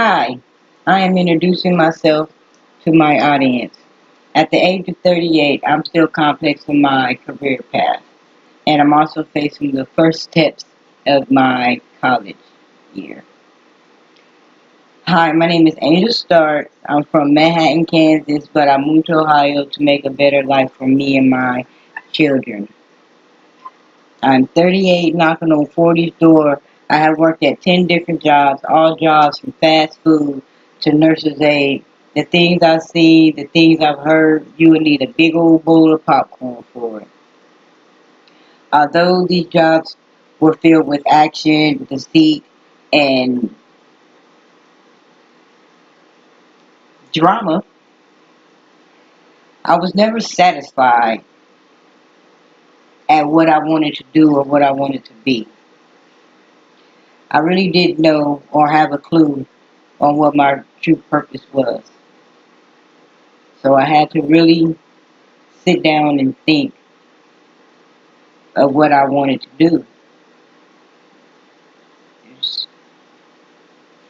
Hi, I am introducing myself to my audience. At the age of 38, I'm still complex in my career path, and I'm also facing the first steps of my college year. Hi, my name is Angel Stark. I'm from Manhattan, Kansas, but I moved to Ohio to make a better life for me and my children. I'm 38, knocking on 40's door. I have worked at 10 different jobs, all jobs from fast food to nurse's aide. The things I've seen, the things I've heard, you would need a big old bowl of popcorn for it. Although these jobs were filled with action, deceit, and drama, I was never satisfied at what I wanted to do or what I wanted to be. I really didn't know or have a clue on what my true purpose was. So I had to really sit down and think of what I wanted to do.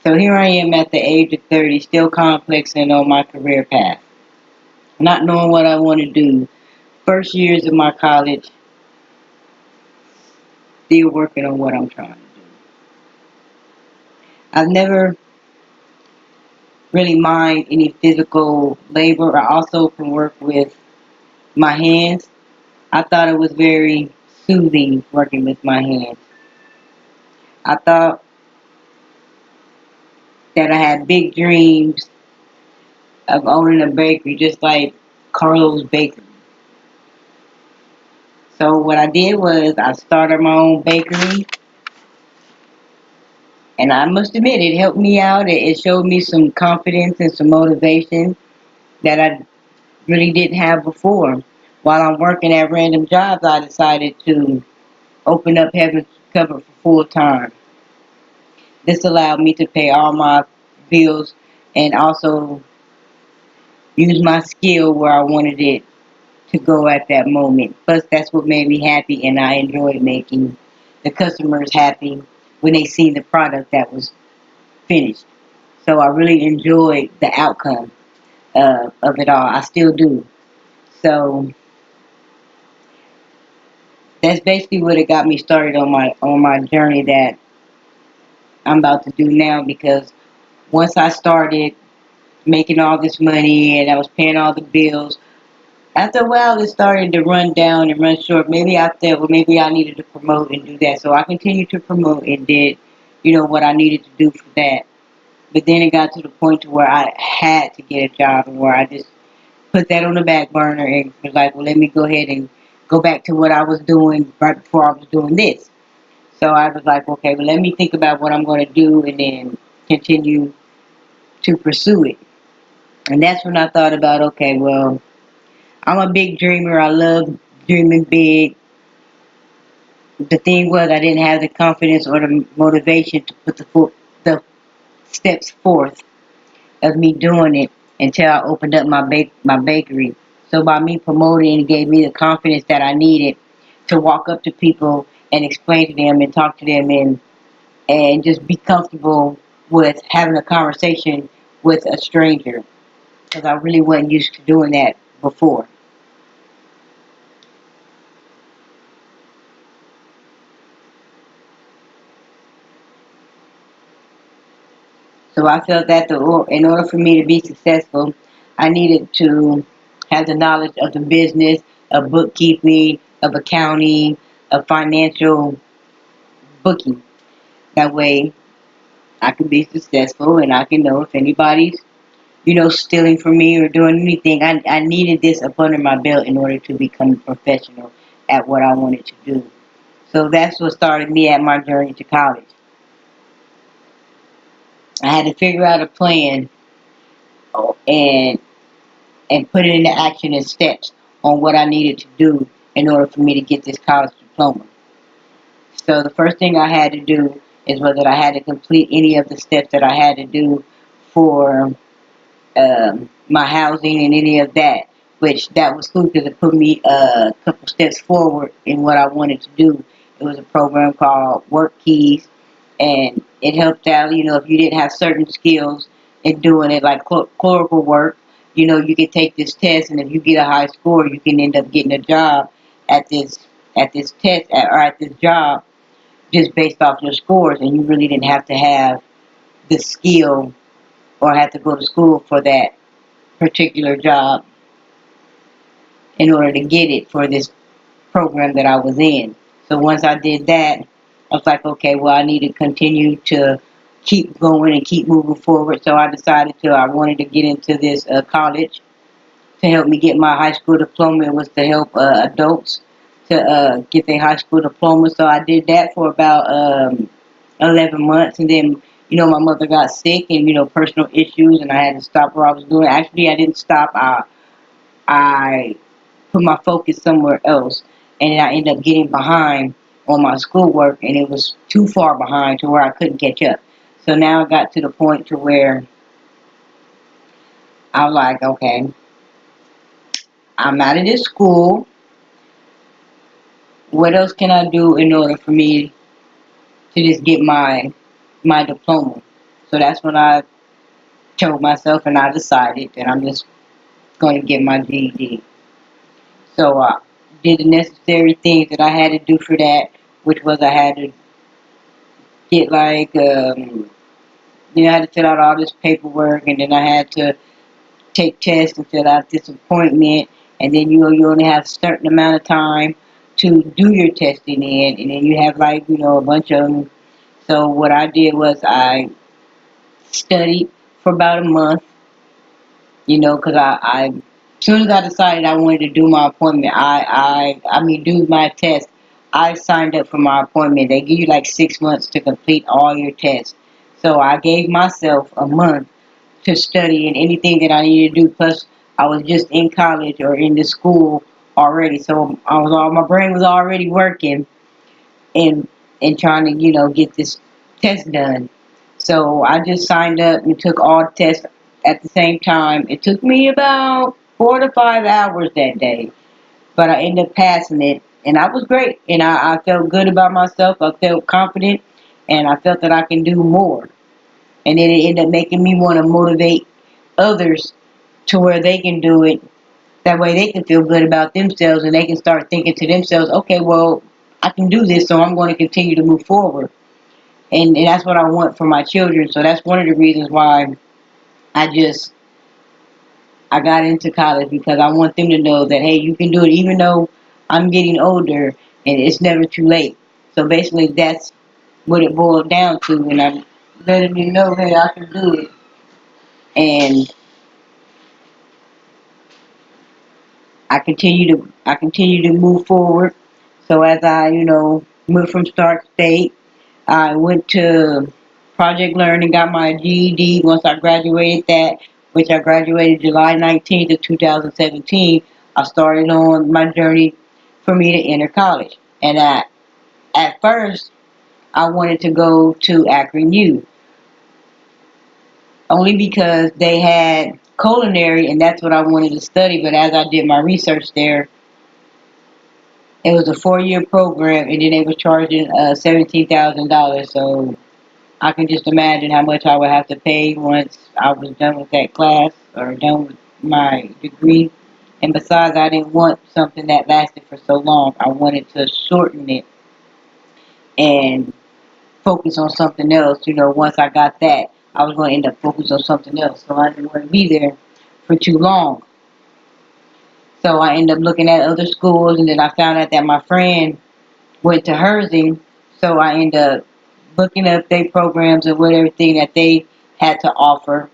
So here I am at the age of 30, still complexing on my career path, not knowing what I want to do. First years of my college, still working on what I'm trying to do. I've never really mind any physical labor. I also can work with my hands. I thought it was very soothing working with my hands. I thought that I had big dreams of owning a bakery, just like Carlos Bakery. So what I did was I started my own bakery, and I must admit it helped me out. It showed me some confidence and some motivation that I really didn't have before. While I'm working at random jobs, I decided to open up Heaven's Cupboard for full time. This allowed me to pay all my bills and also use my skill where I wanted it to go at that moment. Plus, that's what made me happy, and I enjoyed making the customers happy when they see the product that was finished. So I really enjoyed the outcome of it all. I still do. So that's basically what it got me started on my journey that I'm about to do now. Because once I started making all this money and I was paying all the bills, after a while, it started to run down and run short. Maybe I thought, well, maybe I needed to promote and do that. So I continued to promote and did, what I needed to do for that. But then it got to the point to where I had to get a job, and where I just put that on the back burner and was like, well, let me go ahead and go back to what I was doing right before I was doing this. So I was like, okay, well, let me think about what I'm going to do and then continue to pursue it. And that's when I thought about, okay, well, I'm a big dreamer. I love dreaming big. The thing was, I didn't have the confidence or the motivation to put the steps forth of me doing it until I opened up my bakery. So by me promoting, it gave me the confidence that I needed to walk up to people and explain to them and talk to them and just be comfortable with having a conversation with a stranger, because I really wasn't used to doing that before. So I felt that in order for me to be successful, I needed to have the knowledge of the business, of bookkeeping, of accounting, of financial booking. That way I can be successful and I can know if anybody's, stealing from me or doing anything. I needed this up under my belt in order to become a professional at what I wanted to do. So that's what started me at my journey to college. I had to figure out a plan and put it into action and steps on what I needed to do in order for me to get this college diploma. So the first thing I had to do is whether I had to complete any of the steps that I had to do for my housing and any of that, which that was cool because it put me a couple steps forward in what I wanted to do. It was a program called Work Keys, and it helped out, if you didn't have certain skills in doing it, like clerical work. You could take this test, and if you get a high score, you can end up getting a job at this test, or at this job, just based off your scores, and you really didn't have to have the skill or have to go to school for that particular job in order to get it for this program that I was in. So once I did that, I was like, okay, well, I need to continue to keep going and keep moving forward. So I decided I wanted to get into this college to help me get my high school diploma. It was to help adults to get their high school diploma. So I did that for about 11 months. And then, my mother got sick and, personal issues, and I had to stop what I was doing. Actually, I didn't stop. I put my focus somewhere else, and I ended up getting behind on my schoolwork, and it was too far behind to where I couldn't catch up. So now I got to the point to where I'm like, okay, I'm out of this school. What else can I do in order for me to just get my diploma? So that's when I told myself, and I decided that I'm just going to get my GED. So I did the necessary things that I had to do for that, which was I had to get I had to fill out all this paperwork, and then I had to take tests and fill out this appointment, and then you only have a certain amount of time to do your testing in, and then you have a bunch of them. So what I did was I studied for about a month, because as soon as I decided I wanted to do my appointment, do my test, I signed up for my appointment. They give you like 6 months to complete all your tests. So I gave myself a month to study and anything that I needed to do. Plus, I was just in college or in the school already, so my brain was already working and trying to get this test done. So I just signed up and took all the tests at the same time. It took me about 4 to 5 hours that day, but I ended up passing it, and I was great. And I felt good about myself. I felt confident, and I felt that I can do more. And then it ended up making me want to motivate others to where they can do it. That way they can feel good about themselves, and they can start thinking to themselves, okay, well, I can do this, so I'm going to continue to move forward. And that's what I want for my children. So that's one of the reasons why I got into college, because I want them to know that, hey, you can do it even though I'm getting older, and it's never too late. So basically that's what it boiled down to, and I'm letting you know, hey, I can do it. And I continue to move forward. So as I, moved from Stark State, I went to Project Learn and got my GED. Once I graduated that, which I graduated July 19th of 2017, I started on my journey for me to enter college. And at first, I wanted to go to Akron U, only because they had culinary, and that's what I wanted to study. But as I did my research there, it was a 4-year program, and then they were charging $17,000. So I can just imagine how much I would have to pay once I was done with that class or done with my degree. And besides, I didn't want something that lasted for so long. I wanted to shorten it and focus on something else. Once I got that, I was going to end up focusing on something else. So I didn't want to be there for too long. So I ended up looking at other schools, and then I found out that my friend went to Herzing. So I ended up looking up their programs and what everything that they had to offer.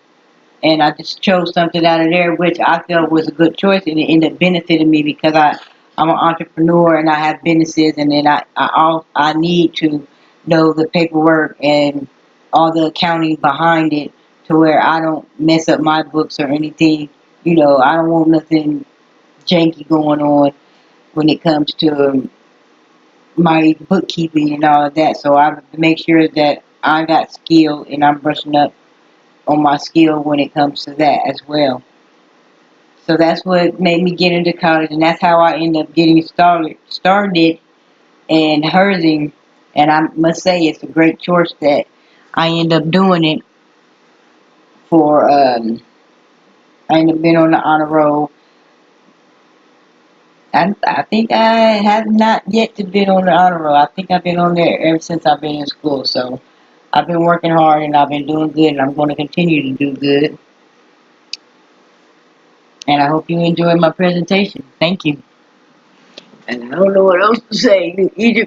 And I just chose something out of there, which I felt was a good choice, and it ended up benefiting me because I'm an entrepreneur and I have businesses, and then I need to know the paperwork and all the accounting behind it to where I don't mess up my books or anything. I don't want nothing janky going on when it comes to my bookkeeping and all of that. So I make sure that I got skill and I'm brushing up on my skill when it comes to that as well. So that's what made me get into college, and that's how I ended up getting started in Herzing. And I must say it's a great choice that I end up doing it for. I end up being on the honor roll. I think I have not yet to been on the honor roll. I think I've been on there ever since I've been in school. So I've been working hard and I've been doing good, and I'm going to continue to do good. And I hope you enjoyed my presentation. Thank you. And I don't know what else to say. Egypt